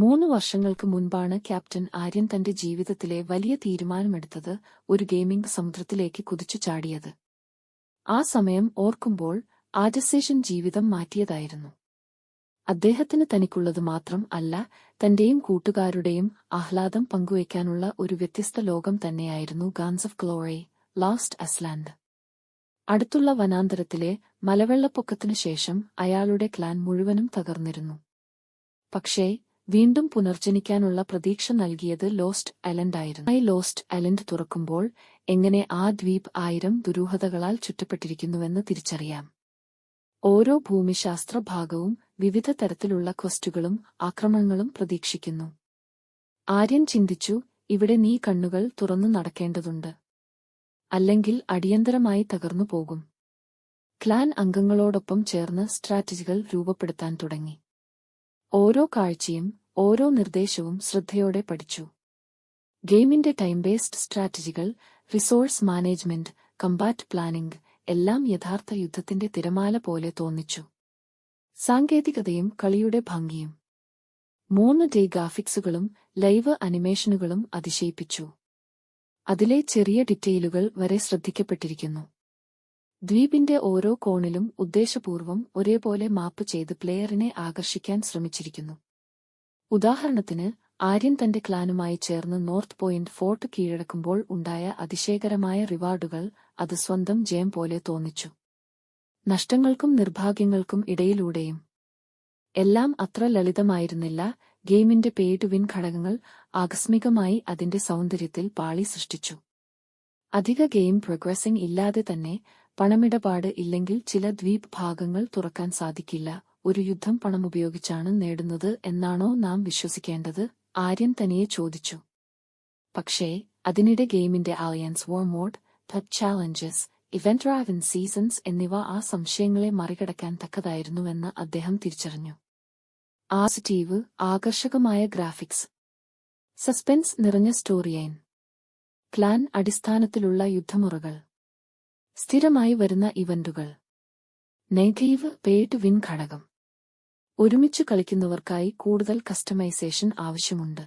3 വർഷങ്ങൾക്ക് മുൻപാണ് ക്യാപ്റ്റൻ ആര്യൻ തന്റെ ജീവിതത്തിലെ വലിയ തീരുമാനമെടുത്തത്, ഒരു ഗെയിമിംഗ് സമുദ്രത്തിലേക്ക് കുതിച്ചു ചാടിയത്. ആ സമയം ഓർക്കുമ്പോൾ ആ ഡിസിഷൻ ജീവിതം മാറ്റിയതായിരുന്നു. അദ്ദേഹത്തിന് തനിക്കുള്ളത് മാത്രം അല്ല, തന്റെയും കൂട്ടുകാരുടെയും ആഹ്ലാദം പങ്കുവയ്ക്കാനുള്ള ഒരു വ്യത്യസ്ത ലോകം തന്നെയായിരുന്നു guns of glory, lost Iceland. അടുത്തുള്ള വനാന്തരത്തിലെ മലവെള്ളപ്പൊക്കത്തിനു ശേഷം അയാളുടെ ക്ലാൻ മുഴുവനും തകർന്നിരുന്നു. പക്ഷേ വീണ്ടും പുനർജനിക്കാനുള്ള പ്രതീക്ഷ നൽകിയത് ലോസ്റ്റ് ഐലൻഡായിരുന്നു. ലോസ്റ്റ് ഐലൻഡ് തുറക്കുമ്പോൾ എങ്ങനെ ആ ദ്വീപ് 1000 ദുരൂഹതകളാൽ ചുറ്റപ്പെട്ടിരിക്കുന്നുവെന്ന് തിരിച്ചറിയാം. ഓരോ ഭൂമിശാസ്ത്ര ഭാഗവും വിവിധ തരത്തിലുള്ള ക്വസ്റ്റുകളും ആക്രമണങ്ങളും പ്രതീക്ഷിക്കുന്നു. ആര്യൻ ചിന്തിച്ചു, ഇവിടെ നീ കണ്ണുകൾ തുറന്നു നടക്കേണ്ടതുണ്ട്. അല്ലെങ്കിൽ അടിയന്തരമായി തകർന്നു പോകും. ക്ലാൻ അംഗങ്ങളോടൊപ്പം ചേർന്ന് സ്ട്രാറ്റജികൾ രൂപപ്പെടുത്താൻ തുടങ്ങി. ഓരോ കാഴ്ചയും ഓരോ നിർദ്ദേശവും ശ്രദ്ധയോടെ പഠിച്ചു. ഗെയിമിന്റെ ടൈം ബേസ്ഡ് സ്ട്രാറ്റജികൾ, റിസോഴ്സ് മാനേജ്മെന്റ്, കമ്പാറ്റ് പ്ലാനിംഗ് എല്ലാം യഥാർത്ഥ യുദ്ധത്തിന്റെ തിരമാല പോലെ തോന്നിച്ചു. സാങ്കേതികതയും കളിയുടെ ഭംഗിയും 3D ഗ്രാഫിക്സുകളും ലൈവ് അനിമേഷനുകളും അതിശയിപ്പിച്ചു. അതിലെ ചെറിയ ഡീറ്റെയിലുകൾ വരെ ശ്രദ്ധിക്കപ്പെട്ടിരിക്കുന്നു. ദ്വീപിന്റെ ഓരോ കോണിലും ഉദ്ദേശപൂർവം ഒരേപോലെ മാപ്പ് ചെയ്ത് പ്ലെയറിനെ ആകർഷിക്കാൻ ശ്രമിച്ചിരിക്കുന്നു. ഉദാഹരണത്തിന്, ആര്യൻ തന്റെ ക്ലാനുമായി ചേർന്ന് നോർത്ത് പോയിന്റ് ഫോർട്ട് കീഴടക്കുമ്പോൾ ഉണ്ടായ അതിശയകരമായ റിവാർഡുകൾ അത് സ്വന്തം ജയം പോലെ തോന്നിച്ചു. നഷ്ടങ്ങൾക്കും നിർഭാഗ്യങ്ങൾക്കും ഇടയിലൂടെയും. എല്ലാം അത്ര ലളിതമായിരുന്നില്ല. ഗെയിമിന്റെ പേ ടു വിൻ ഘടകങ്ങൾ ആകസ്മികമായി അതിന്റെ സൗന്ദര്യത്തിൽ പാളി സൃഷ്ടിച്ചു. അധിക ഗെയിം പ്രോഗ്രസിംഗ് ഇല്ലാതെ തന്നെ, പണമിടപാട് ഇല്ലെങ്കിൽ ചില ദ്വീപ് ഭാഗങ്ങൾ തുറക്കാൻ സാധിക്കില്ല. ഒരു യുദ്ധം പണമുപയോഗിച്ചാണ് നേടുന്നത് എന്നാണോ നാം വിശ്വസിക്കേണ്ടത്? ആര്യൻ തനിയെ ചോദിച്ചു. പക്ഷേ അതിനിടെ ഗെയിമിന്റെ alliance war mode, pub challenges, event driven seasons എന്നിവ ആ സംശയങ്ങളെ മറികടക്കാൻ തക്കതായിരുന്നുവെന്ന് അദ്ദേഹം തിരിച്ചറിഞ്ഞു. പോസിറ്റീവ്, ആകർഷകമായ ഗ്രാഫിക്സ്, സസ്പെൻസ് നിറഞ്ഞ സ്റ്റോറിലൈൻ, ക്ലാൻ അടിസ്ഥാനത്തിലുള്ള യുദ്ധമുറകൾ, സ്ഥിരമായി വരുന്ന ഇവന്റുകൾ, നെഗറ്റീവ് പേ ടു വിൻ ഘടകം. ഒരുമിച്ചു കളിക്കുന്നവർക്കായി കൂടുതൽ കസ്റ്റമൈസേഷൻ ആവശ്യമുണ്ട്.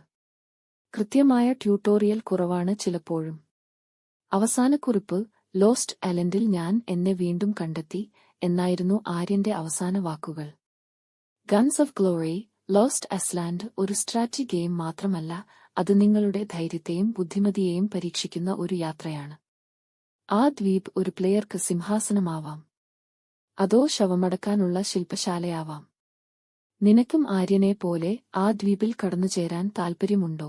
കൃത്യമായ ട്യൂട്ടോറിയൽ കുറവാണ് ചിലപ്പോഴും. അവസാനക്കുറിപ്പ്, ലോസ്റ്റ് ഐലൻഡിൽ ഞാൻ എന്നെ വീണ്ടും കണ്ടെത്തി എന്നായിരുന്നു ആര്യന്റെ അവസാന വാക്കുകൾ. Guns of glory, lost Iceland ഒരു സ്ട്രാറ്റജി ഗെയിം മാത്രമല്ല, അത് നിങ്ങളുടെ ധൈര്യത്തെയും ബുദ്ധിമതിയെയും പരീക്ഷിക്കുന്ന ഒരു യാത്രയാണ്. ആ ദ്വീപ് ഒരു പ്ലെയർക്ക് സിംഹാസനമാവാം, അതോ ശവമടക്കാനുള്ള ശില്പശാലയാവാം. നിനക്കും ആര്യനെ പോലെ ആ ദ്വീപിൽ കടന്നുചേരാൻ താൽപ്പര്യമുണ്ടോ?